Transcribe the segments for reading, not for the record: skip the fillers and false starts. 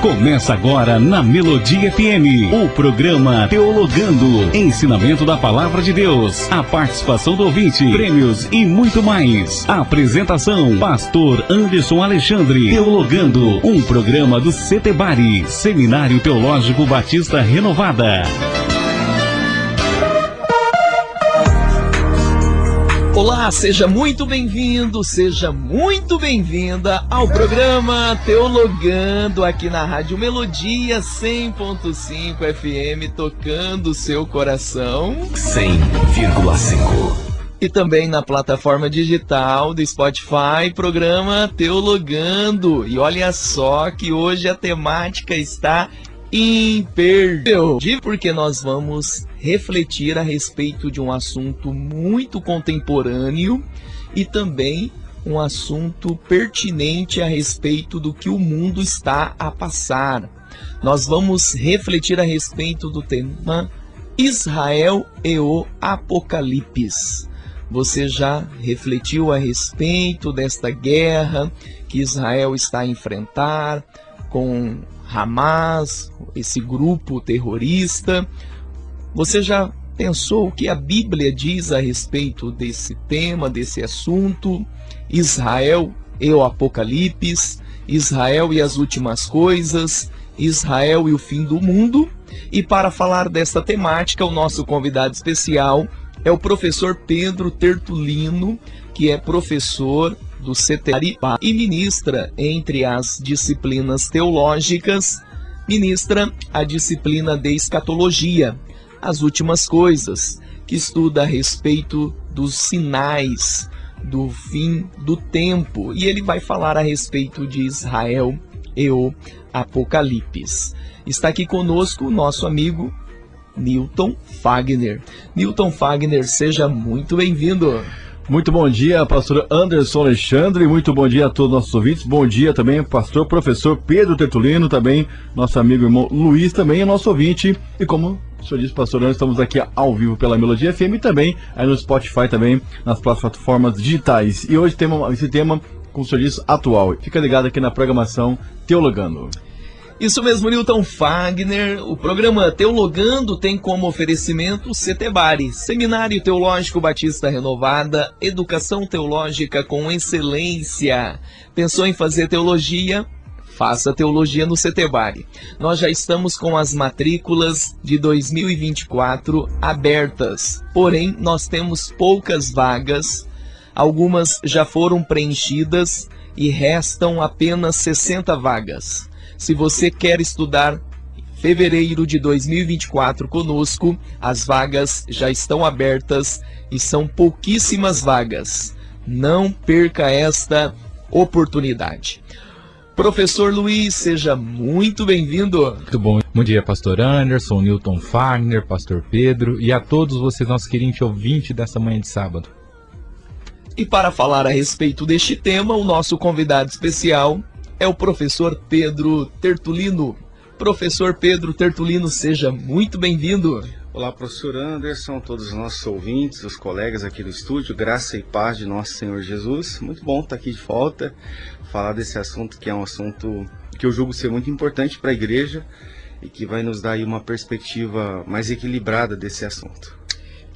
Começa agora na Melodia FM, o programa Teologando, ensinamento da Palavra de Deus, a participação do ouvinte, prêmios e muito mais. A apresentação, Pastor Anderson Alexandre. Teologando, um programa do CETEBARI, Seminário Teológico Batista Renovada. Olá, seja muito bem-vindo, seja muito bem-vinda ao programa Teologando aqui na Rádio Melodia 100.5 FM, tocando o seu coração. 100,5. E também na plataforma digital do Spotify, programa Teologando. E olha só que hoje a temática está imperdível, porque nós vamos refletir a respeito de um assunto muito contemporâneo e também um assunto pertinente a respeito do que o mundo está a passar. Nós vamos refletir a respeito do tema Israel e o Apocalipse. Você já refletiu a respeito desta guerra que Israel está a enfrentar com Hamas, esse grupo terrorista? Você já pensou o que a Bíblia diz a respeito desse tema, desse assunto? Israel e o Apocalipse, Israel e as últimas coisas, Israel e o fim do mundo. E para falar desta temática, o nosso convidado especial é o professor Pedro Tertulino, que é professor do CETEBARI e ministra, entre as disciplinas teológicas, ministra a disciplina de escatologia, as últimas coisas, que estuda a respeito dos sinais do fim do tempo. E ele vai falar a respeito de Israel e o Apocalipse. Está aqui conosco o nosso amigo Newton Fagner. Newton Fagner, seja muito bem-vindo. Muito bom dia, pastor Anderson Alexandre, muito bom dia a todos os nossos ouvintes, bom dia também, pastor, professor Pedro Tertulino, também nosso amigo irmão Luiz, também é nosso ouvinte, e como o senhor disse, pastor Anderson, estamos aqui ao vivo pela Melodia FM e também aí no Spotify, também nas plataformas digitais, e hoje temos esse tema, como o senhor disse, atual. Fica ligado aqui na programação Teologando. Isso mesmo, Newton Fagner. O programa Teologando tem como oferecimento o CETEBARI, Seminário Teológico Batista Renovada, educação teológica com excelência. Pensou em fazer teologia? Faça teologia no CETEBARI. Nós já estamos com as matrículas de 2024 abertas, porém nós temos poucas vagas, algumas já foram preenchidas e restam apenas 60 vagas. Se você quer estudar em fevereiro de 2024 conosco, as vagas já estão abertas e são pouquíssimas vagas. Não perca esta oportunidade. Professor Luiz, seja muito bem-vindo. Muito bom. Bom dia, pastor Anderson, Newton Fagner, pastor Pedro e a todos vocês, nossos queridos ouvintes dessa manhã de sábado. E para falar a respeito deste tema, o nosso convidado especial é o professor Pedro Tertulino. Professor Pedro Tertulino, seja muito bem-vindo. Olá, professor Anderson, todos os nossos ouvintes, os colegas aqui do estúdio, graça e paz de nosso Senhor Jesus. Muito bom estar aqui de volta, falar desse assunto que é um assunto que eu julgo ser muito importante para a igreja e que vai nos dar aí uma perspectiva mais equilibrada desse assunto.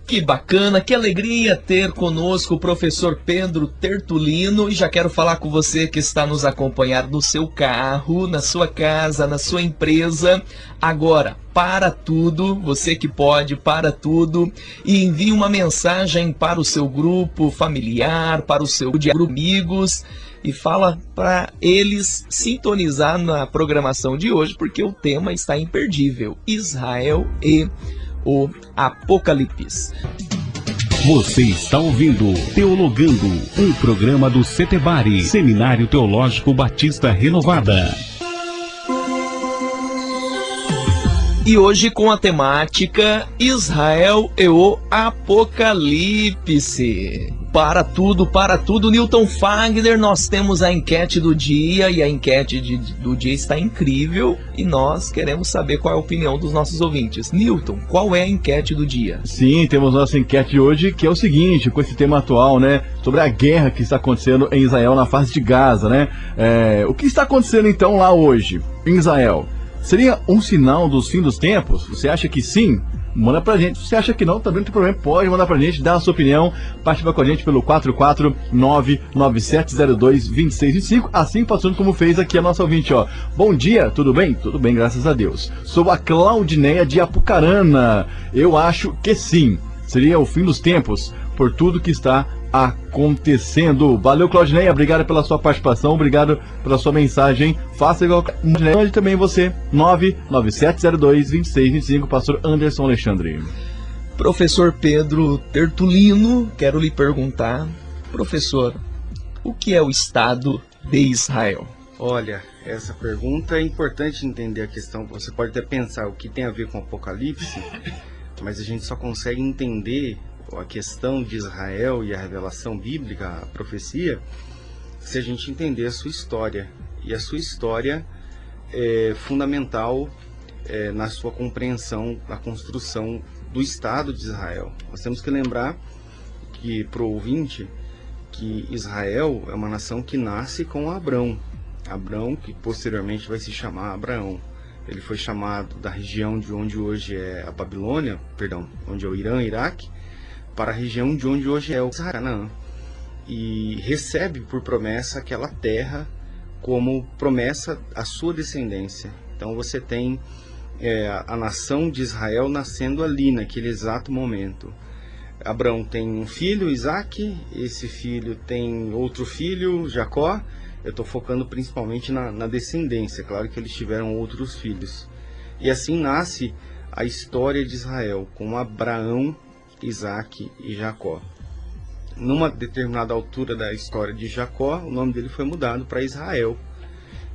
Que bacana, que alegria ter conosco o professor Pedro Tertulino. E já quero falar com você que está nos acompanhando no seu carro, na sua casa, na sua empresa. Agora, para tudo, você que pode, para tudo, e envie uma mensagem para o seu grupo familiar, para o seu grupo de amigos, e fala para eles sintonizar na programação de hoje, porque o tema está imperdível: Israel e o Apocalipse. Você está ouvindo Teologando, um programa do CETEBARI, Seminário Teológico Batista Renovada. E hoje com a temática Israel e o Apocalipse. para tudo. Newton Fagner, nós temos a enquete do dia e a enquete do dia está incrível e nós queremos saber qual é a opinião dos nossos ouvintes. Newton, qual é a enquete do dia? Sim, temos nossa enquete de hoje, que é o seguinte, com esse tema atual, né, sobre a guerra que está acontecendo em Israel na faixa de Gaza, né? O que está acontecendo então lá hoje, em Israel? Seria um sinal dos fim dos tempos? Você acha que sim? Manda pra gente. Se você acha que não, também não tem problema. Pode mandar pra gente, dar a sua opinião. Participa com a gente pelo 449-9702-2625. Assim passando como fez aqui a nossa ouvinte, ó. Bom dia, tudo bem? Tudo bem, graças a Deus. Sou a Claudineia de Apucarana. Eu acho que sim. Seria o fim dos tempos por tudo que está acontecendo. Valeu, Claudineia, obrigado pela sua participação, obrigado pela sua mensagem. Faça igual a também você, 99702-2625, pastor Anderson Alexandre. Professor Pedro Tertulino, quero lhe perguntar, professor, o que é o Estado de Israel? Olha, essa pergunta é importante entender a questão. Você pode até pensar o que tem a ver com o Apocalipse, mas a gente só consegue entender a questão de Israel e a revelação bíblica, a profecia, se a gente entender a sua história. E a sua história é fundamental na sua compreensão, na construção do Estado de Israel. Nós temos que lembrar que, para o ouvinte, que Israel é uma nação que nasce com Abrão. Abrão, que posteriormente vai se chamar Abraão. Ele foi chamado da região de onde hoje é a Babilônia, onde é o Irã, Iraque, para a região de onde hoje é o Canaã, e recebe por promessa aquela terra como promessa à sua descendência. Então você tem a nação de Israel nascendo ali, naquele exato momento. Abraão tem um filho, Isaac, esse filho tem outro filho, Jacó. Eu estou focando principalmente na descendência, claro que eles tiveram outros filhos. E assim nasce a história de Israel, com Abraão, Isaac e Jacó. Numa determinada altura da história de Jacó, o nome dele foi mudado para Israel.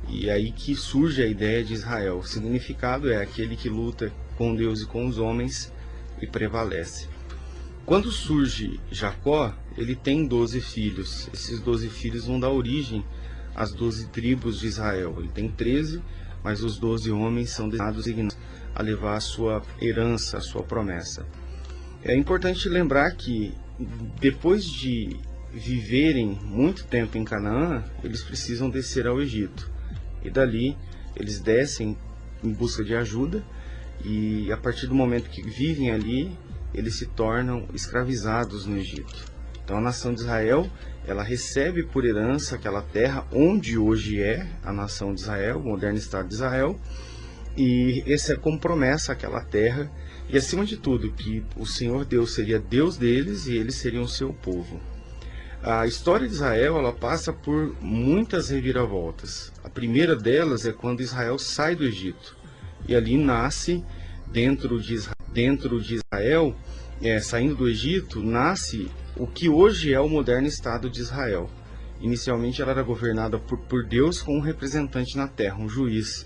E aí que surge a ideia de Israel. O significado é aquele que luta com Deus e com os homens e prevalece. Quando surge Jacó, ele tem 12 filhos. Esses 12 filhos vão dar origem às 12 tribos de Israel. Ele tem 13, mas os 12 homens são designados a levar a sua herança, a sua promessa. É importante lembrar que depois de viverem muito tempo em Canaã, eles precisam descer ao Egito. E dali eles descem em busca de ajuda, e a partir do momento que vivem ali, eles se tornam escravizados no Egito. Então a nação de Israel, ela recebe por herança aquela terra onde hoje é a nação de Israel, o moderno Estado de Israel, e esse é como promessa aquela terra. E acima de tudo, que o Senhor Deus seria Deus deles e eles seriam o seu povo. A história de Israel, ela passa por muitas reviravoltas. A primeira delas é quando Israel sai do Egito. E ali nasce, dentro de Israel, saindo do Egito, nasce o que hoje é o moderno Estado de Israel. Inicialmente ela era governada por Deus com um representante na terra, um juiz.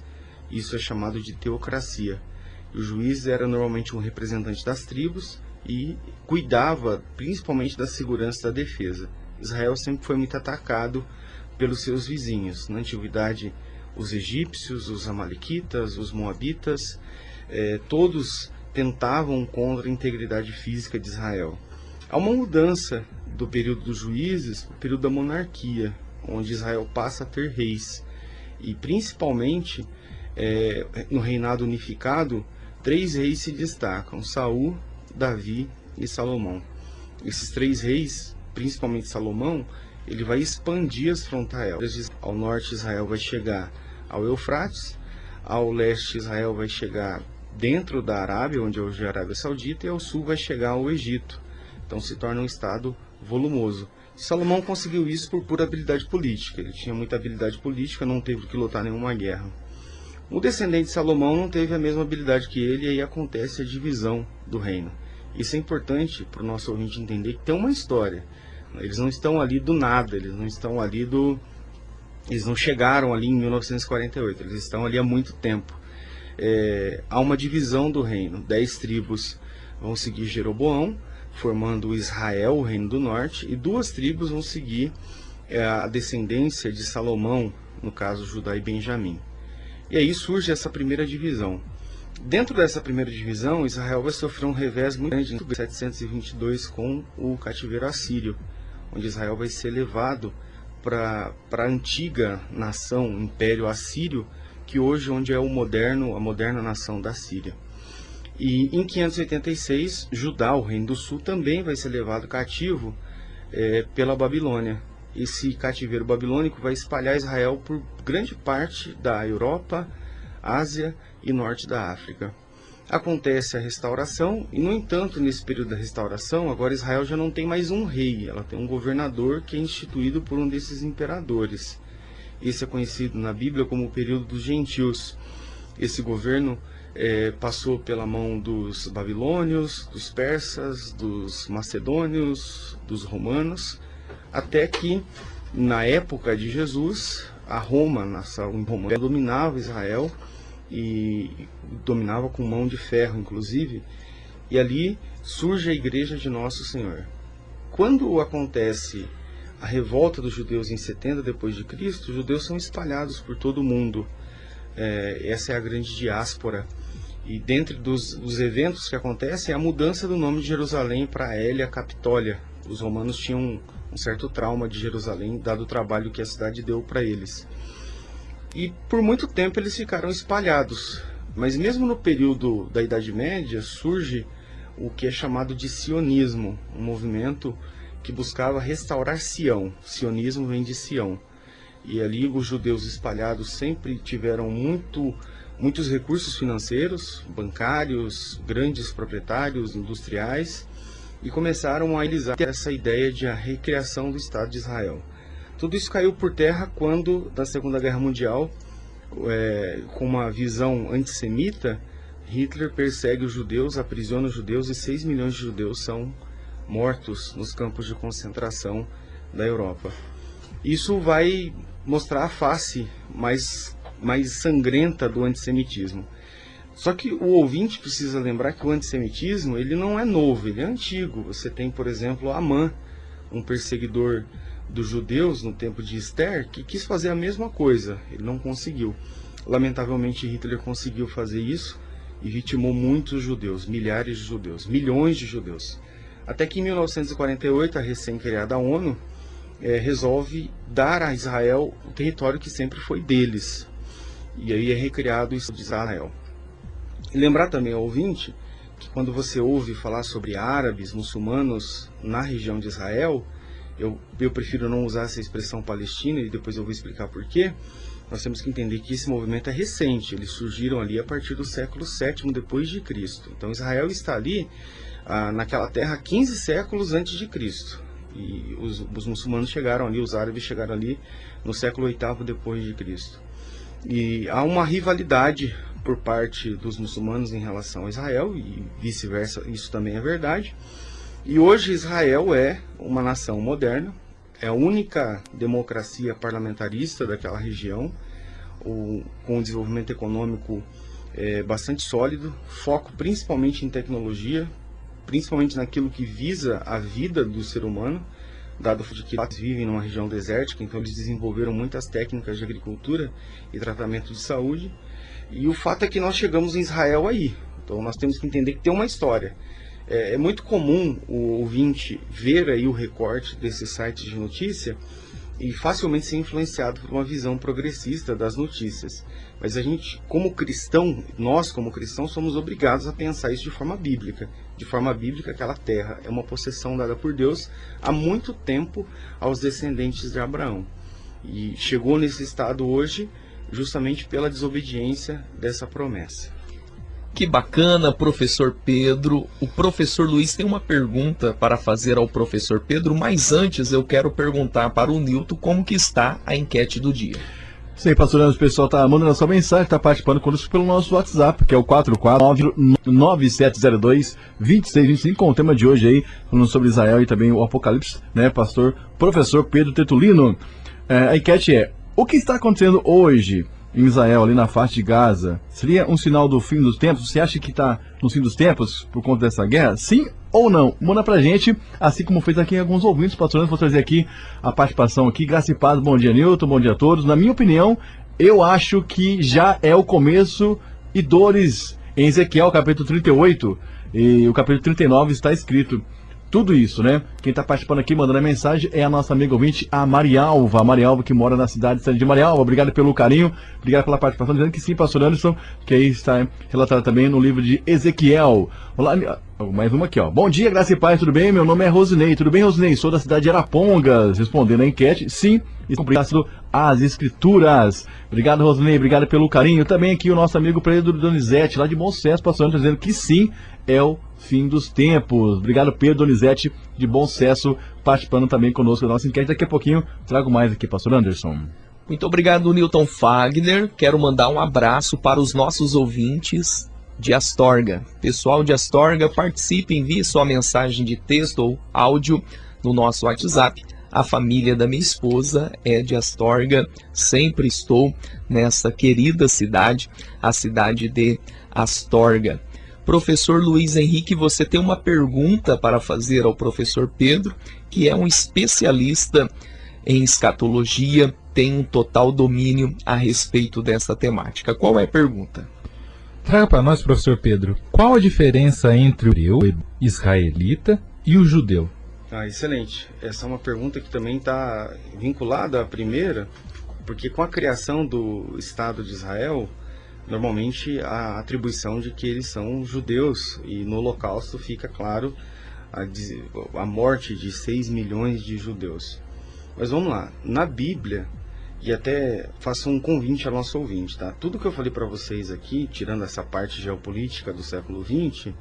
Isso é chamado de teocracia. O juiz era normalmente um representante das tribos e cuidava principalmente da segurança e da defesa. Israel sempre foi muito atacado pelos seus vizinhos. Na antiguidade, os egípcios, os amalequitas, os moabitas, todos tentavam contra a integridade física de Israel. Há uma mudança do período dos juízes para o período da monarquia, onde Israel passa a ter reis. E principalmente, no reinado unificado, 3 reis se destacam: Saul, Davi e Salomão. Esses 3 reis, principalmente Salomão, ele vai expandir as fronteiras. Ao norte, Israel vai chegar ao Eufrates, ao leste, Israel vai chegar dentro da Arábia, onde hoje é a Arábia Saudita, e ao sul vai chegar ao Egito. Então se torna um estado volumoso. Salomão conseguiu isso por pura habilidade política. Ele tinha muita habilidade política, não teve que lutar nenhuma guerra. O descendente de Salomão não teve a mesma habilidade que ele, e aí acontece a divisão do reino. Isso é importante para o nosso ouvinte entender que tem uma história. Eles não estão ali do nada, eles não chegaram ali em 1948, eles estão ali há muito tempo. Há uma divisão do reino. 10 tribos vão seguir Jeroboão, formando Israel, o Reino do Norte, e 2 tribos vão seguir a descendência de Salomão, no caso Judá e Benjamim. E aí surge essa primeira divisão. Dentro dessa primeira divisão, Israel vai sofrer um revés muito grande em 722 com o cativeiro assírio, onde Israel vai ser levado para a antiga nação, Império Assírio, que hoje onde é a moderna nação da Síria. E em 586, Judá, o Reino do Sul, também vai ser levado cativo pela Babilônia. Esse cativeiro babilônico vai espalhar Israel por grande parte da Europa, Ásia e norte da África. Acontece a restauração e, no entanto, nesse período da restauração, agora Israel já não tem mais um rei, ela tem um governador que é instituído por um desses imperadores. Esse é conhecido na Bíblia como o período dos gentios. Esse governo passou pela mão dos babilônios, dos persas, dos macedônios, dos romanos, até que, na época de Jesus, a Roma, nação romana, dominava Israel e dominava com mão de ferro, inclusive, e ali surge a Igreja de Nosso Senhor. Quando acontece a revolta dos judeus em 70 depois de Cristo, os judeus são espalhados por todo o mundo. Essa é a grande diáspora. E dentre dos eventos que acontecem é a mudança do nome de Jerusalém para Hélia Capitólea. Os romanos tinham um certo trauma de Jerusalém, dado o trabalho que a cidade deu para eles. E por muito tempo eles ficaram espalhados. Mas mesmo no período da Idade Média surge o que é chamado de sionismo, um movimento que buscava restaurar Sião. Sionismo vem de Sião. E ali os judeus espalhados sempre tiveram muitos recursos financeiros, bancários, grandes proprietários, industriais, e começaram a realizar essa ideia de a recriação do Estado de Israel. Tudo isso caiu por terra quando, na Segunda Guerra Mundial, com uma visão antissemita, Hitler persegue os judeus, aprisiona os judeus e 6 milhões de judeus são mortos nos campos de concentração da Europa. Isso vai mostrar a face mais sangrenta do antissemitismo. Só que o ouvinte precisa lembrar que o antissemitismo ele não é novo, ele é antigo. Você tem, por exemplo, Amã, um perseguidor dos judeus no tempo de Esther, que quis fazer a mesma coisa, ele não conseguiu. Lamentavelmente Hitler conseguiu fazer isso e vitimou muitos judeus, milhares de judeus, milhões de judeus. Até que em 1948 a recém-criada ONU resolve dar a Israel o território que sempre foi deles. E aí é recriado o Estado de Israel. E lembrar também ao ouvinte que quando você ouve falar sobre árabes, muçulmanos na região de Israel, eu prefiro não usar essa expressão Palestina e depois eu vou explicar por quê. Nós temos que entender que esse movimento é recente, eles surgiram ali a partir do século VII depois de Cristo. Então Israel está ali naquela terra 15 séculos antes de Cristo. E os muçulmanos chegaram ali, os árabes chegaram ali no século VIII depois de Cristo. E há uma rivalidade por parte dos muçulmanos em relação a Israel e vice-versa, isso também é verdade. E hoje Israel é uma nação moderna, é a única democracia parlamentarista daquela região, com um desenvolvimento econômico bastante sólido, foco principalmente em tecnologia, principalmente naquilo que visa a vida do ser humano, dado que eles vivem numa região desértica, então eles desenvolveram muitas técnicas de agricultura e tratamento de saúde. E o fato é que nós chegamos em Israel aí, então nós temos que entender que tem uma história. É muito comum o ouvinte ver aí o recorte desses sites de notícia e facilmente ser influenciado por uma visão progressista das notícias. Mas a gente, como cristão, nós como cristãos somos obrigados a pensar isso de forma bíblica. De forma bíblica, aquela terra é uma possessão dada por Deus há muito tempo aos descendentes de Abraão. E chegou nesse estado hoje justamente pela desobediência dessa promessa. Que bacana, professor Pedro. O professor Luiz tem uma pergunta para fazer ao professor Pedro, mas antes eu quero perguntar para o Nilton como que está a enquete do dia. Sim, pastor, o pessoal está mandando a sua mensagem, está participando conosco pelo nosso WhatsApp, que é o 449-9702-2625, com o tema de hoje aí, falando sobre Israel e também o Apocalipse, né, pastor, professor Pedro Tertulino. A enquete é: o que está acontecendo hoje em Israel, ali na faixa de Gaza, seria um sinal do fim dos tempos? Você acha que está no fim dos tempos por conta dessa guerra? Sim ou não? Manda pra gente, assim como fez aqui alguns ouvintes, pastor Anderson. Vou trazer aqui a participação aqui. Graça e paz, bom dia, Nilton, bom dia a todos. Na minha opinião, eu acho que já é o começo e dores. Em Ezequiel, capítulo 38, e o capítulo 39 está escrito tudo isso, né? Quem está participando aqui, mandando a mensagem, é a nossa amiga ouvinte, a Marialva. A Marialva, que mora na cidade de Marialva. Obrigado pelo carinho, obrigado pela participação, dizendo que sim, pastor Anderson, que aí está relatado também no livro de Ezequiel. Olá, mais uma aqui, ó. Bom dia, graça e paz, tudo bem? Meu nome é Rosinei. Tudo bem, Rosinei? Sou da cidade de Arapongas. Respondendo a enquete, sim, e cumprindo as escrituras. Obrigado, Rosinei, obrigado pelo carinho. Também aqui o nosso amigo Pedro Donizete, lá de Bom Sucesso, pastor Anderson, dizendo que sim, é o fim dos tempos. Obrigado, Pedro Donizete, de Bom Sucesso, participando também conosco da nossa enquete. Daqui a pouquinho trago mais aqui, pastor Anderson. Muito obrigado, Nilton Fagner. Quero mandar um abraço para os nossos ouvintes de Astorga. Pessoal de Astorga, participe, envie sua mensagem de texto ou áudio no nosso WhatsApp. A família da minha esposa é de Astorga. Sempre estou nessa querida cidade, a cidade de Astorga. Professor Luiz Henrique, você tem uma pergunta para fazer ao professor Pedro, que é um especialista em escatologia, tem um total domínio a respeito dessa temática. Qual é a pergunta? Traga para nós, professor Pedro, qual a diferença entre o hebreu, israelita e o judeu? Excelente. Essa é uma pergunta que também está vinculada à primeira, porque com a criação do Estado de Israel, normalmente a atribuição de que eles são judeus, e no Holocausto fica claro a morte de 6 milhões de judeus. Mas vamos lá, na Bíblia, e até faço um convite ao nosso ouvinte, tá? Tudo que eu falei para vocês aqui, tirando essa parte geopolítica do século XX,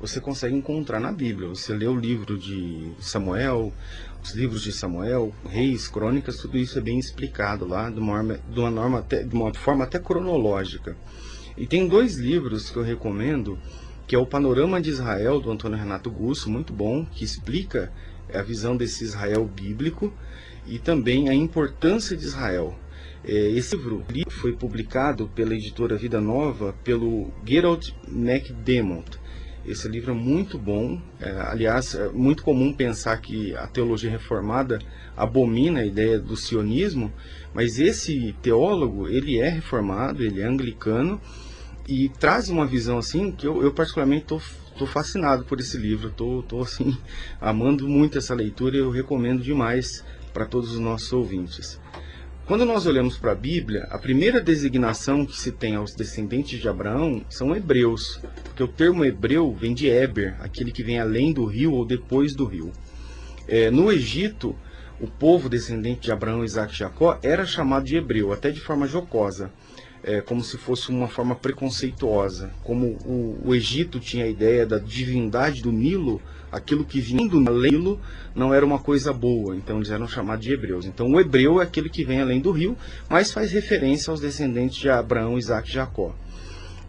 você consegue encontrar na Bíblia. Você lê o livro de Samuel, os livros de Samuel, Reis, Crônicas, tudo isso é bem explicado lá, de uma forma até cronológica. E tem 2 livros que eu recomendo, que é o Panorama de Israel, do Antônio Renato Gusso, muito bom, que explica a visão desse Israel bíblico, e também a importância de Israel. Esse livro foi publicado pela editora Vida Nova, pelo Gerald McDermott. Esse livro é muito bom. Aliás, é muito comum pensar que a teologia reformada abomina a ideia do sionismo, mas esse teólogo, ele é reformado, ele é anglicano, e traz uma visão assim que eu particularmente estou fascinado por esse livro. Estou assim, amando muito essa leitura, e eu recomendo demais para todos os nossos ouvintes. Quando nós olhamos para a Bíblia, a primeira designação que se tem aos descendentes de Abraão são hebreus, porque o termo hebreu vem de Eber, aquele que vem além do rio ou depois do rio. No Egito, o povo descendente de Abraão, Isaac e Jacó era chamado de hebreu, até de forma jocosa, como se fosse uma forma preconceituosa. Como o Egito tinha a ideia da divindade do Nilo, aquilo que vinha do Nilo não era uma coisa boa, então eles eram chamados de hebreus. Então o hebreu é aquele que vem além do rio, mas faz referência aos descendentes de Abraão, Isaac e Jacó.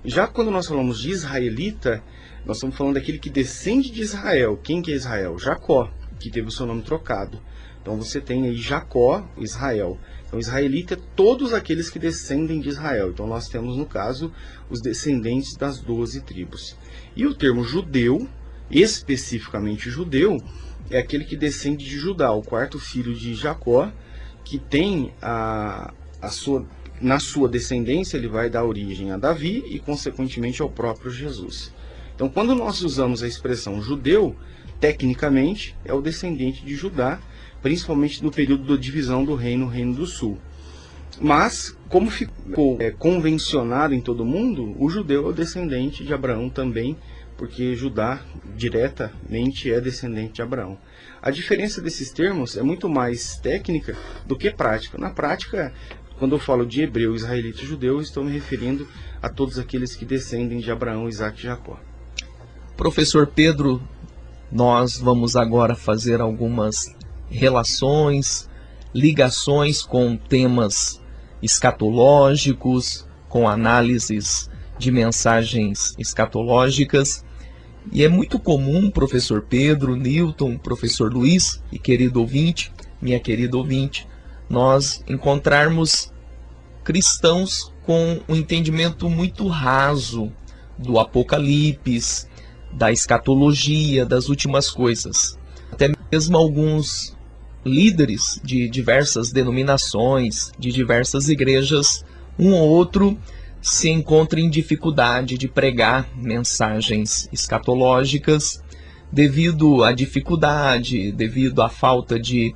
Já quando nós falamos de israelita, nós estamos falando daquele que descende de Israel. Quem que é Israel? Jacó, que teve o seu nome trocado. Então você tem aí Jacó, Israel. Então israelita é todos aqueles que descendem de Israel. Então nós temos, no caso, os descendentes das 12 tribos. E o termo judeu, especificamente judeu, é aquele que descende de Judá, o 4º filho de Jacó, que tem na sua descendência, ele vai dar origem a Davi e, consequentemente, ao próprio Jesus. Então, quando nós usamos a expressão judeu, tecnicamente, é o descendente de Judá, principalmente no período da divisão do reino, o Reino do Sul. Mas, como ficou convencionado em todo mundo, o judeu é o descendente de Abraão também, porque Judá diretamente é descendente de Abraão. A diferença desses termos é muito mais técnica do que prática. Na prática, quando eu falo de hebreu, israelita e judeu, estou me referindo a todos aqueles que descendem de Abraão, Isaac e Jacó. Professor Pedro, nós vamos agora fazer algumas relações, ligações com temas escatológicos, com análises de mensagens escatológicas. E é muito comum, professor Pedro, Nilton, professor Luiz e querido ouvinte, minha querida ouvinte, nós encontrarmos cristãos com um entendimento muito raso do Apocalipse, da escatologia, das últimas coisas. Até mesmo alguns líderes de diversas denominações, de diversas igrejas, um ou outro se encontra em dificuldade de pregar mensagens escatológicas devido à dificuldade, devido à falta de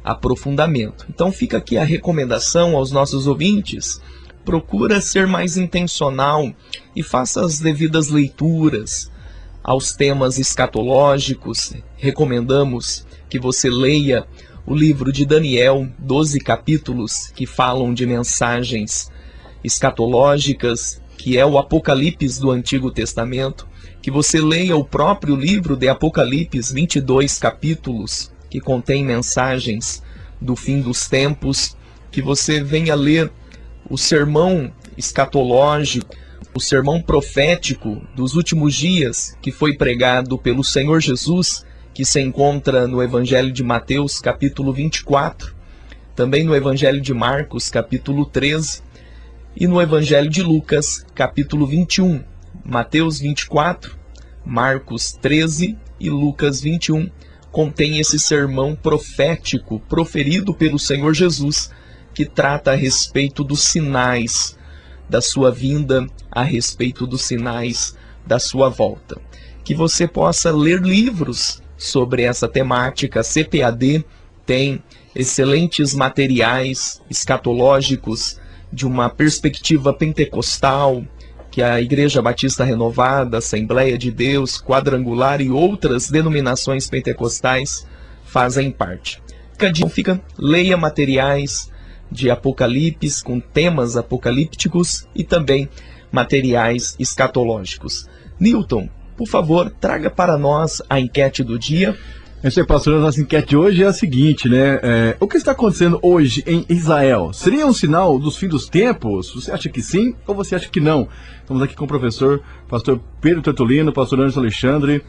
aprofundamento. Então fica aqui a recomendação aos nossos ouvintes: procura ser mais intencional e faça as devidas leituras aos temas escatológicos. Recomendamos que você leia o livro de Daniel, 12 capítulos que falam de mensagens escatológicas, que é o Apocalipse do Antigo Testamento, que você leia o próprio livro de Apocalipse, 22 capítulos, que contém mensagens do fim dos tempos, que você venha ler o sermão escatológico, o sermão profético dos últimos dias, que foi pregado pelo Senhor Jesus, que se encontra no Evangelho de Mateus, capítulo 24, também no Evangelho de Marcos, capítulo 13, e no Evangelho de Lucas, capítulo 21. Mateus 24, Marcos 13 e Lucas 21 contém esse sermão profético proferido pelo Senhor Jesus, que trata a respeito dos sinais da sua vinda, a respeito dos sinais da sua volta. Que você possa ler livros sobre essa temática. A CPAD tem excelentes materiais escatológicos de uma perspectiva pentecostal, que a Igreja Batista Renovada, Assembleia de Deus, Quadrangular e outras denominações pentecostais fazem parte. Leia materiais de Apocalipse, com temas apocalípticos, e também materiais escatológicos. Newton, por favor, traga para nós a enquete do dia. Esse aí, pastor, a nossa enquete de hoje é a seguinte, né? O que está acontecendo hoje em Israel? Seria um sinal dos fins dos tempos? Você acha que sim ou você acha que não? Estamos aqui com o pastor Pedro Tertulino, pastor Anderson Alexandre,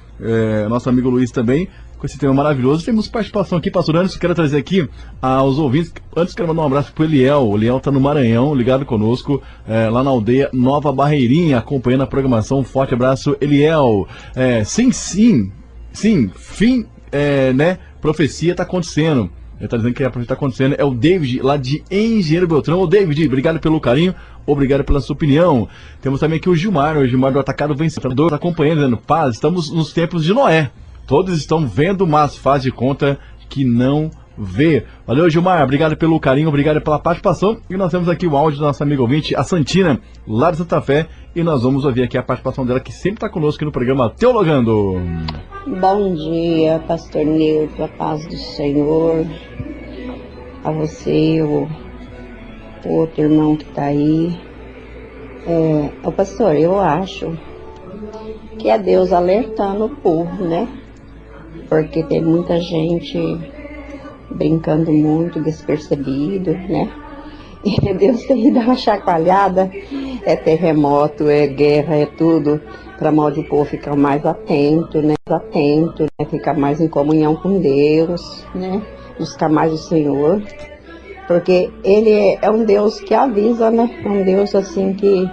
nosso amigo Luiz também, com esse tema maravilhoso. Temos participação aqui, pastor Anderson, quero trazer aqui aos ouvintes. Antes quero mandar um abraço para o Eliel. O Eliel está no Maranhão, ligado conosco, lá na aldeia Nova Barreirinha, acompanhando a programação. Um forte abraço, Eliel. Sim, fim. Né? Profecia está acontecendo. Ele está dizendo que a profecia está acontecendo. É o David, lá de Engenheiro Beltrão. Ô David, obrigado pelo carinho, obrigado pela sua opinião. Temos também aqui o Gilmar do Atacado Vencedor, tá acompanhando, dizendo: paz, estamos nos tempos de Noé. Todos estão vendo, mas faz de conta que não vê. Valeu, Gilmar, obrigado pelo carinho, obrigado pela participação. E nós temos aqui o áudio do nosso amigo ouvinte, a Santina, lá de Santa Fé, e nós vamos ouvir aqui a participação dela, que sempre está conosco aqui no programa Teologando. Bom dia, pastor Nilton, a paz do Senhor, a você, o outro irmão que está aí. Pastor, eu acho que é Deus alertando o povo, né? Porque tem muita gente brincando muito, despercebido, né? E Deus tem que dar uma chacoalhada. É terremoto, é guerra, é tudo, para modo o povo ficar mais atento, né? Ficar mais em comunhão com Deus, né? Buscar mais o Senhor. Porque Ele é um Deus que avisa, né? É um Deus assim que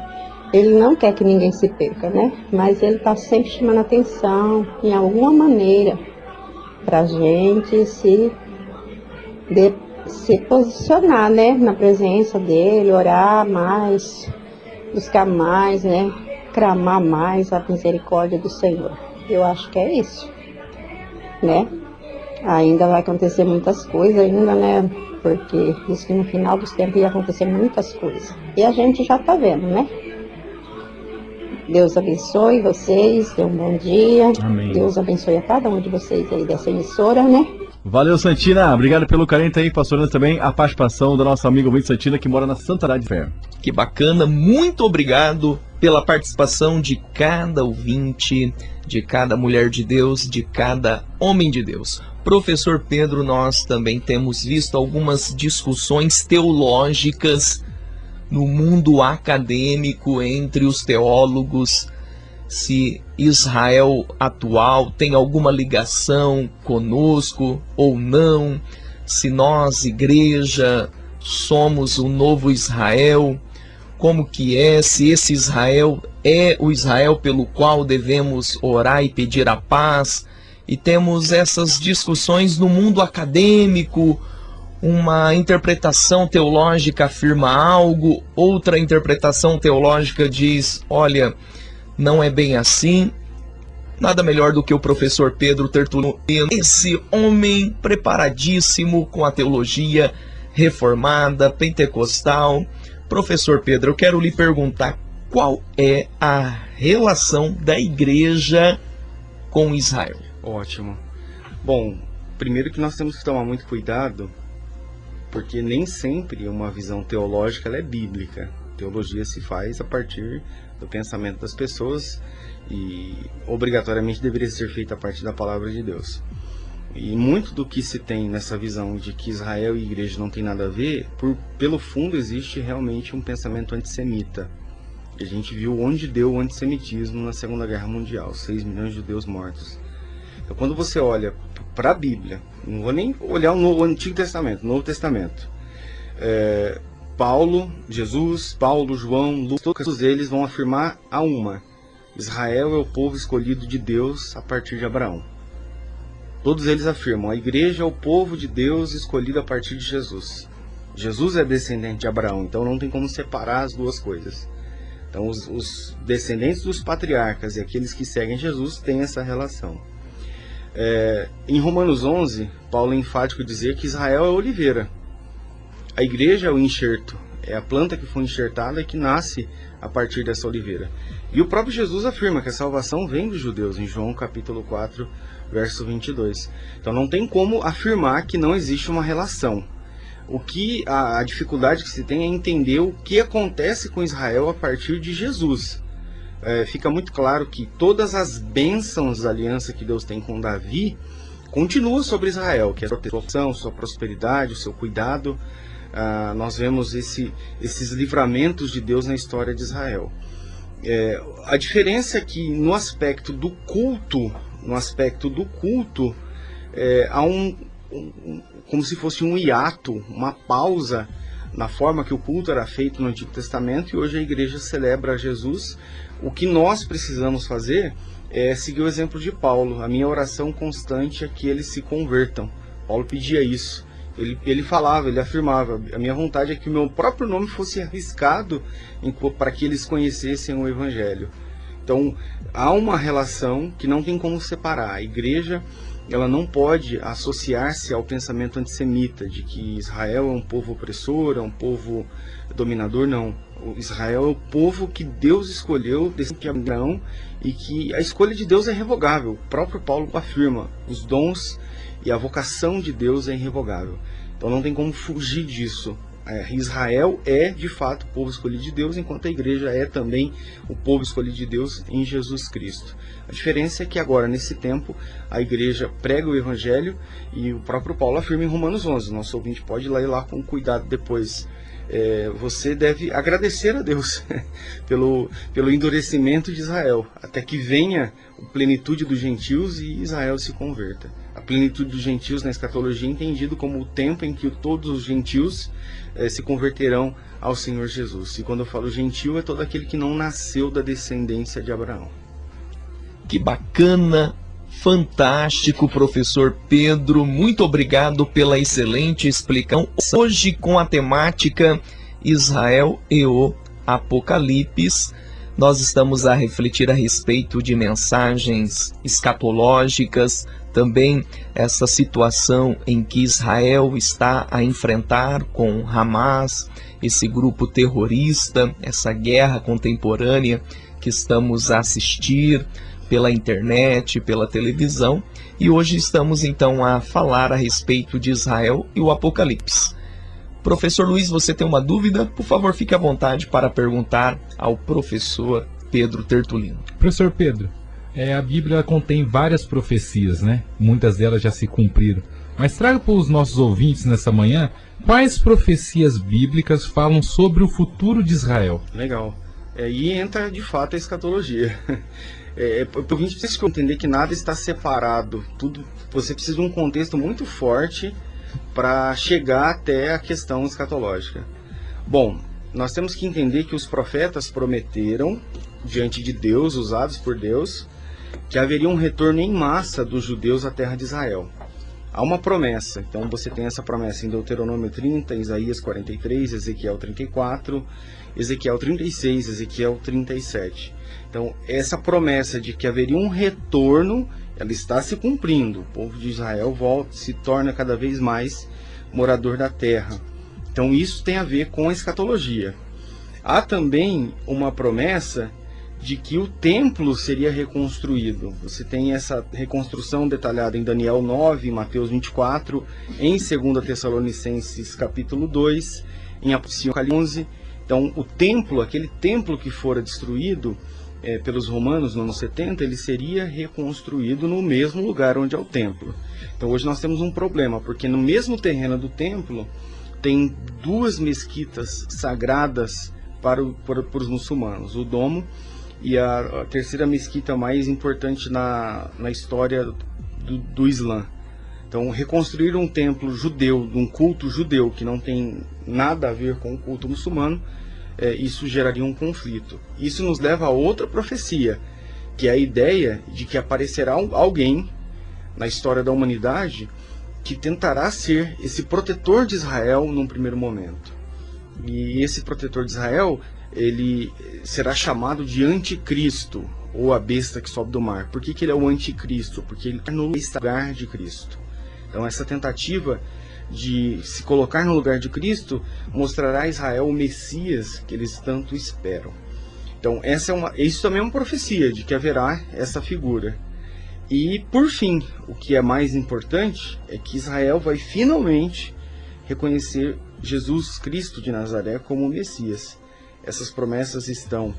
Ele não quer que ninguém se perca, né? Mas Ele está sempre chamando atenção, em alguma maneira, pra gente se posicionar, né, na presença dele, orar mais, buscar mais, né, clamar mais a misericórdia do Senhor. Eu acho que é isso, né? Ainda vai acontecer muitas coisas ainda, né, porque diz que no final dos tempos ia acontecer muitas coisas. E a gente já tá vendo, né? Deus abençoe vocês, dê um bom dia. Amém. Deus abençoe a cada um de vocês aí dessa emissora, né? Valeu, Santina. Obrigado pelo carinho aí, pastor. Também a participação da nossa amiga ouvinte Santina, que mora na Santarém de Fé. Que bacana. Muito obrigado pela participação de cada ouvinte, de cada mulher de Deus, de cada homem de Deus. Professor Pedro, nós também temos visto algumas discussões teológicas no mundo acadêmico, entre os teólogos, se Israel atual tem alguma ligação conosco ou não, se nós, igreja, somos o novo Israel, como que é, se esse Israel é o Israel pelo qual devemos orar e pedir a paz. E temos essas discussões no mundo acadêmico. Uma interpretação teológica afirma algo, outra interpretação teológica diz, olha, não é bem assim. Nada melhor do que o professor Pedro Tertulino, esse homem preparadíssimo com a teologia reformada, pentecostal. Professor Pedro, eu quero lhe perguntar qual é a relação da igreja com Israel? Ótimo. Bom, primeiro que nós temos que tomar muito cuidado, porque nem sempre uma visão teológica ela é bíblica. Teologia se faz a partir do pensamento das pessoas e obrigatoriamente deveria ser feita a partir da palavra de Deus. E muito do que se tem nessa visão de que Israel e igreja não tem nada a ver, pelo fundo existe realmente um pensamento antissemita. A gente viu onde deu o antissemitismo na Segunda Guerra Mundial, 6 milhões de judeus mortos. Então, quando você olha para a Bíblia, não vou nem olhar o Antigo Testamento, o Novo Testamento, Paulo, Jesus, Paulo, João, Lucas, todos eles vão afirmar a uma: Israel é o povo escolhido de Deus a partir de Abraão. Todos eles afirmam, a igreja é o povo de Deus escolhido a partir de Jesus. Jesus é descendente de Abraão, então não tem como separar as duas coisas. Então os descendentes dos patriarcas e aqueles que seguem Jesus têm essa relação. Em Romanos 11, Paulo é enfático dizer que Israel é a oliveira. A igreja é o enxerto, é a planta que foi enxertada e que nasce a partir dessa oliveira. E o próprio Jesus afirma que a salvação vem dos judeus, em João capítulo 4, verso 22. Então não tem como afirmar que não existe uma relação. O que a dificuldade que se tem é entender o que acontece com Israel a partir de Jesus. Fica muito claro que todas as bênçãos da aliança que Deus tem com Davi continuam sobre Israel, que é a sua proteção, sua prosperidade, o seu cuidado. Nós vemos esses livramentos de Deus na história de Israel. A diferença é que no aspecto do culto, há como se fosse um hiato, uma pausa na forma que o culto era feito no Antigo Testamento, e hoje a igreja celebra Jesus. O que nós precisamos fazer é seguir o exemplo de Paulo. A minha oração constante é que eles se convertam. Paulo pedia isso. Ele falava, ele afirmava, a minha vontade é que o meu próprio nome fosse arriscado para que eles conhecessem o Evangelho. Então, há uma relação que não tem como separar. A igreja, ela não pode associar-se ao pensamento antissemita, de que Israel é um povo opressor, é um povo dominador, não. Israel é o povo que Deus escolheu, descendente de Abraão, e que a escolha de Deus é irrevogável. O próprio Paulo afirma, os dons e a vocação de Deus é irrevogável. Então não tem como fugir disso. Israel é, de fato, o povo escolhido de Deus, enquanto a igreja é também o povo escolhido de Deus em Jesus Cristo. A diferença é que agora, nesse tempo, a igreja prega o Evangelho, e o próprio Paulo afirma em Romanos 11. Nosso ouvinte pode ir lá com cuidado depois. Você deve agradecer a Deus pelo endurecimento de Israel, até que venha a plenitude dos gentios e Israel se converta. A plenitude dos gentios na escatologia é entendido como o tempo em que todos os gentios se converterão ao Senhor Jesus. E quando eu falo gentil, é todo aquele que não nasceu da descendência de Abraão. Que bacana! Fantástico, professor Pedro, muito obrigado pela excelente explicação. Hoje com a temática Israel e o Apocalipse, nós estamos a refletir a respeito de mensagens escatológicas, também essa situação em que Israel está a enfrentar com Hamas, esse grupo terrorista, essa guerra contemporânea que estamos a assistir pela internet, pela televisão, e hoje estamos então a falar a respeito de Israel e o Apocalipse. Professor Luiz, você tem uma dúvida? Por favor, fique à vontade para perguntar ao professor Pedro Tertulino. Professor Pedro, a Bíblia contém várias profecias, né? Muitas delas já se cumpriram. Mas traga para os nossos ouvintes nessa manhã quais profecias bíblicas falam sobre o futuro de Israel. Legal. Aí entra de fato a escatologia. A gente precisa entender que nada está separado. Você precisa de um contexto muito forte para chegar até a questão escatológica. Bom, nós temos que entender que os profetas prometeram, diante de Deus, usados por Deus, que haveria um retorno em massa dos judeus à terra de Israel. Há uma promessa, então você tem essa promessa em Deuteronômio 30, Isaías 43, Ezequiel 34, Ezequiel 36, Ezequiel 37. Então, essa promessa de que haveria um retorno, ela está se cumprindo. O povo de Israel volta, se torna cada vez mais morador da terra. Então, isso tem a ver com a escatologia. Há também uma promessa de que o templo seria reconstruído. Você tem essa reconstrução detalhada em Daniel 9, em Mateus 24, em 2 Tessalonicenses capítulo 2, em Apocalipse 11. Então, o templo, aquele templo que fora destruído pelos romanos no ano 70, ele seria reconstruído no mesmo lugar onde é o templo. Então, hoje nós temos um problema, porque no mesmo terreno do templo tem duas mesquitas sagradas para os muçulmanos, o Domo e a terceira mesquita mais importante na história do Islã. Então, reconstruir um templo judeu, um culto judeu que não tem nada a ver com o culto muçulmano, isso geraria um conflito. Isso nos leva a outra profecia, que é a ideia de que aparecerá alguém na história da humanidade que tentará ser esse protetor de Israel num primeiro momento. E esse protetor de Israel, ele será chamado de anticristo, ou a besta que sobe do mar. Por que ele é o anticristo? Porque ele está no lugar de Cristo. Então, essa tentativa de se colocar no lugar de Cristo mostrará a Israel o Messias que eles tanto esperam. Então, isso também é uma profecia de que haverá essa figura. E, por fim, o que é mais importante é que Israel vai finalmente reconhecer Jesus Cristo de Nazaré como o Messias. Essas promessas estão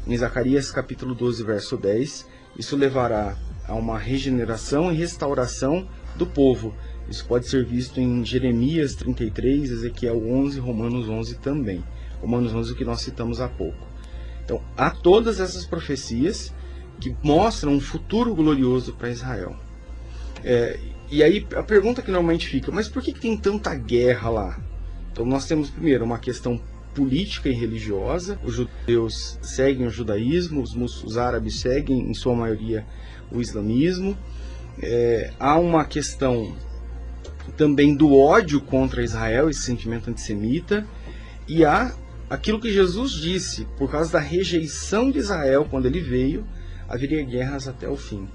em Zacarias capítulo 12, verso 10. Isso levará a uma regeneração e restauração do povo. Isso pode ser visto em Jeremias 33, Ezequiel 11, Romanos 11 também. Romanos 11, o que nós citamos há pouco. Então, há todas essas profecias que mostram um futuro glorioso para Israel. E aí a pergunta que normalmente fica, mas por que tem tanta guerra lá? Então nós temos primeiro uma questão política e religiosa. Os judeus seguem o judaísmo, os árabes seguem em sua maioria o islamismo. Há uma questão também do ódio contra Israel, esse sentimento antissemita, e há aquilo que Jesus disse, por causa da rejeição de Israel quando ele veio, haveria guerras até o fim.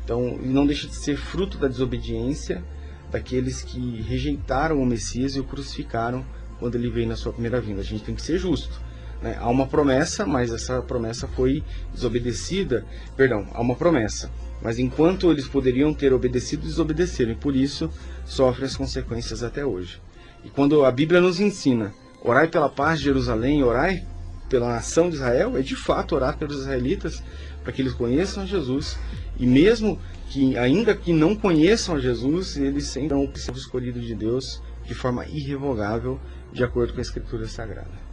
Então, não deixa de ser fruto da desobediência daqueles que rejeitaram o Messias e o crucificaram quando ele veio na sua primeira vinda. A gente tem que ser justo, né? Há uma promessa, mas essa promessa foi desobedecida. Perdão, há uma promessa, mas enquanto eles poderiam ter obedecido, desobedeceram, e por isso sofrem as consequências até hoje. E quando a Bíblia nos ensina, orai pela paz de Jerusalém, orai pela nação de Israel, é de fato orar pelos israelitas, para que eles conheçam a Jesus, e mesmo que, ainda que não conheçam a Jesus, eles sempre são o povo escolhido de Deus de forma irrevogável, de acordo com a Escritura Sagrada.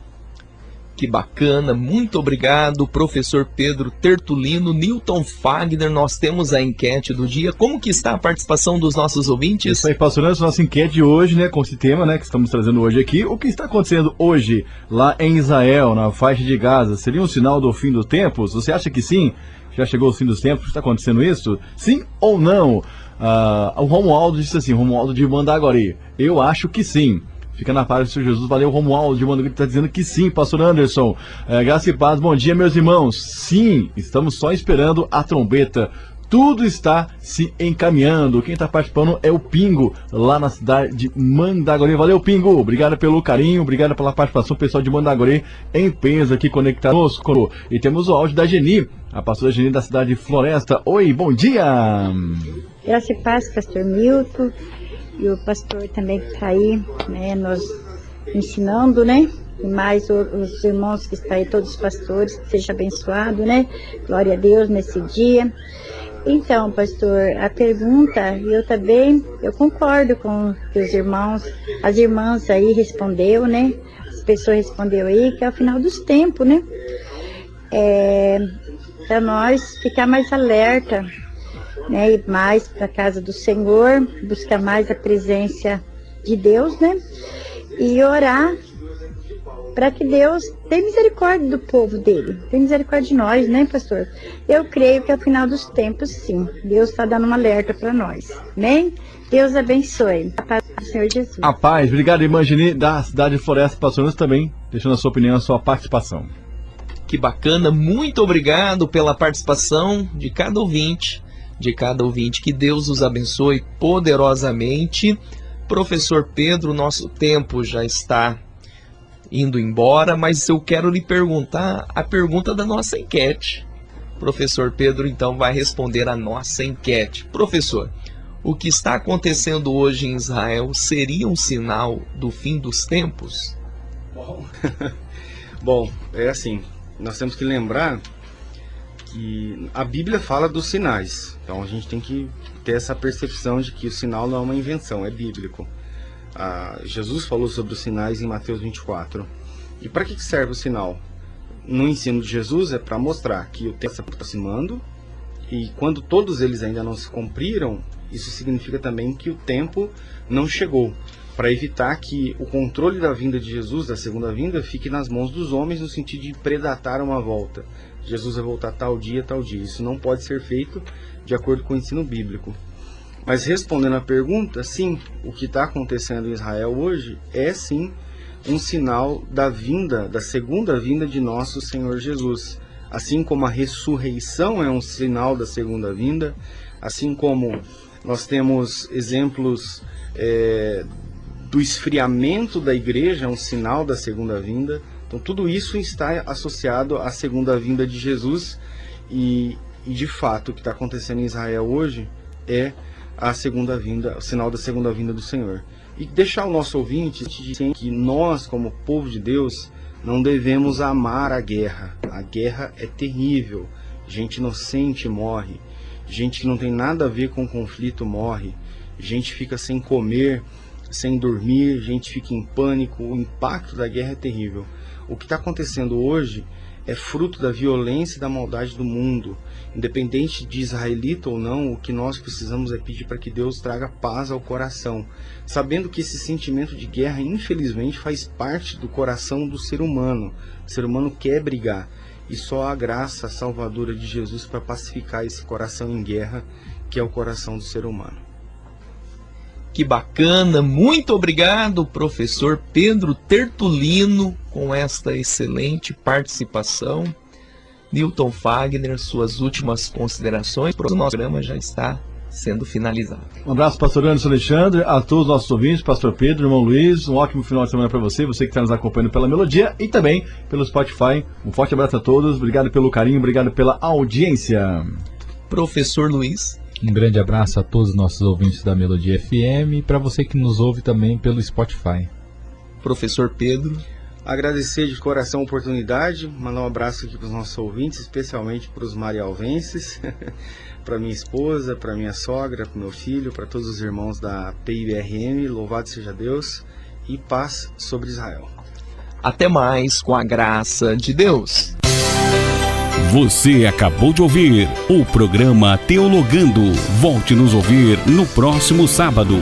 Que bacana, muito obrigado, professor Pedro Tertulino. Newton Fagner, nós temos a enquete do dia. Como que está a participação dos nossos ouvintes? Isso aí, pastor, nossa enquete de hoje, né, com esse tema, né, que estamos trazendo hoje aqui. O que está acontecendo hoje lá em Israel, na faixa de Gaza, seria um sinal do fim dos tempos? Você acha que sim? Já chegou o fim dos tempos? Está acontecendo isso? Sim ou não? O Romualdo disse assim, Romualdo de Mandaguari, eu acho que sim. Fica na paz do Senhor Jesus. Valeu, Romualdo de Mandaguari, está dizendo que sim, pastor Anderson. Graça e paz, bom dia, meus irmãos. Sim, estamos só esperando a trombeta. Tudo está se encaminhando. Quem está participando é o Pingo, lá na cidade de Mandaguari. Valeu, Pingo. Obrigado pelo carinho, obrigado pela participação, pessoal de Mandaguari, em peso aqui conectado conosco. E temos o áudio da Geni, a pastora Geni da cidade de Floresta. Oi, bom dia. Graça e paz, pastor Milton. E o pastor também que está aí, né, nos ensinando, né? E mais os irmãos que estão aí, todos os pastores, que seja abençoado, né? Glória a Deus nesse dia. Então, pastor, a pergunta, eu concordo com que os irmãos, as irmãs aí respondeu, né? As pessoas respondeu aí, que é o final dos tempos, né? Para nós ficar mais alerta, né, ir mais para a casa do Senhor, buscar mais a presença de Deus, né, e orar para que Deus tem misericórdia do povo dele, tem misericórdia de nós, né, pastor? Eu creio que ao final dos tempos, sim, Deus está dando um alerta para nós, amém? Deus abençoe. A paz do Senhor Jesus. A paz, obrigado, irmã Geni, da cidade de Floresta, pastor Anderson também, deixando a sua opinião, a sua participação. Que bacana, muito obrigado pela participação de cada ouvinte, que Deus os abençoe poderosamente. Professor Pedro, nosso tempo já está indo embora, mas eu quero lhe perguntar a pergunta da nossa enquete. Professor Pedro, então, vai responder a nossa enquete. Professor, o que está acontecendo hoje em Israel seria um sinal do fim dos tempos? Bom, é assim, nós temos que lembrar que a Bíblia fala dos sinais, então a gente tem que ter essa percepção de que o sinal não é uma invenção, é bíblico. Jesus falou sobre os sinais em Mateus 24. E para que serve o sinal? No ensino de Jesus é para mostrar que o tempo está se aproximando, e quando todos eles ainda não se cumpriram, isso significa também que o tempo não chegou, para evitar que o controle da vinda de Jesus, da segunda vinda, fique nas mãos dos homens no sentido de predatar uma volta. Jesus vai voltar tal dia, tal dia. Isso não pode ser feito de acordo com o ensino bíblico. Mas respondendo à pergunta, sim, o que está acontecendo em Israel hoje é sim um sinal da vinda, da segunda vinda de nosso Senhor Jesus. Assim como a ressurreição é um sinal da segunda vinda, assim como nós temos exemplos do esfriamento da igreja, é um sinal da segunda vinda. Então tudo isso está associado à segunda vinda de Jesus e de fato o que está acontecendo em Israel hoje é a segunda vinda, o sinal da segunda vinda do Senhor. E deixar o nosso ouvinte dizer que nós, como povo de Deus, não devemos amar a guerra. A guerra é terrível. Gente inocente morre. Gente que não tem nada a ver com o conflito morre. Gente fica sem comer, sem dormir. Gente fica em pânico. O impacto da guerra é terrível. O que está acontecendo hoje é fruto da violência e da maldade do mundo. Independente de israelita ou não, o que nós precisamos é pedir para que Deus traga paz ao coração, sabendo que esse sentimento de guerra, infelizmente, faz parte do coração do ser humano. O ser humano quer brigar, e só a graça salvadora de Jesus para pacificar esse coração em guerra, que é o coração do ser humano. Que bacana, muito obrigado, professor Pedro Tertulino, com esta excelente participação. Newton Fagner, suas últimas considerações, o nosso programa já está sendo finalizado. Um abraço, pastor Anderson Alexandre, a todos os nossos ouvintes, pastor Pedro, irmão Luiz, um ótimo final de semana para você que está nos acompanhando pela Melodia e também pelo Spotify. Um forte abraço a todos, obrigado pelo carinho, obrigado pela audiência. Professor Luiz. Um grande abraço a todos os nossos ouvintes da Melodia FM e para você que nos ouve também pelo Spotify. Professor Pedro. Agradecer de coração a oportunidade, mandar um abraço aqui para os nossos ouvintes, especialmente para os marialvenses, para minha esposa, para minha sogra, para meu filho, para todos os irmãos da PIBRM, louvado seja Deus e paz sobre Israel. Até mais, com a graça de Deus. Você acabou de ouvir o programa Teologando. Volte nos ouvir no próximo sábado.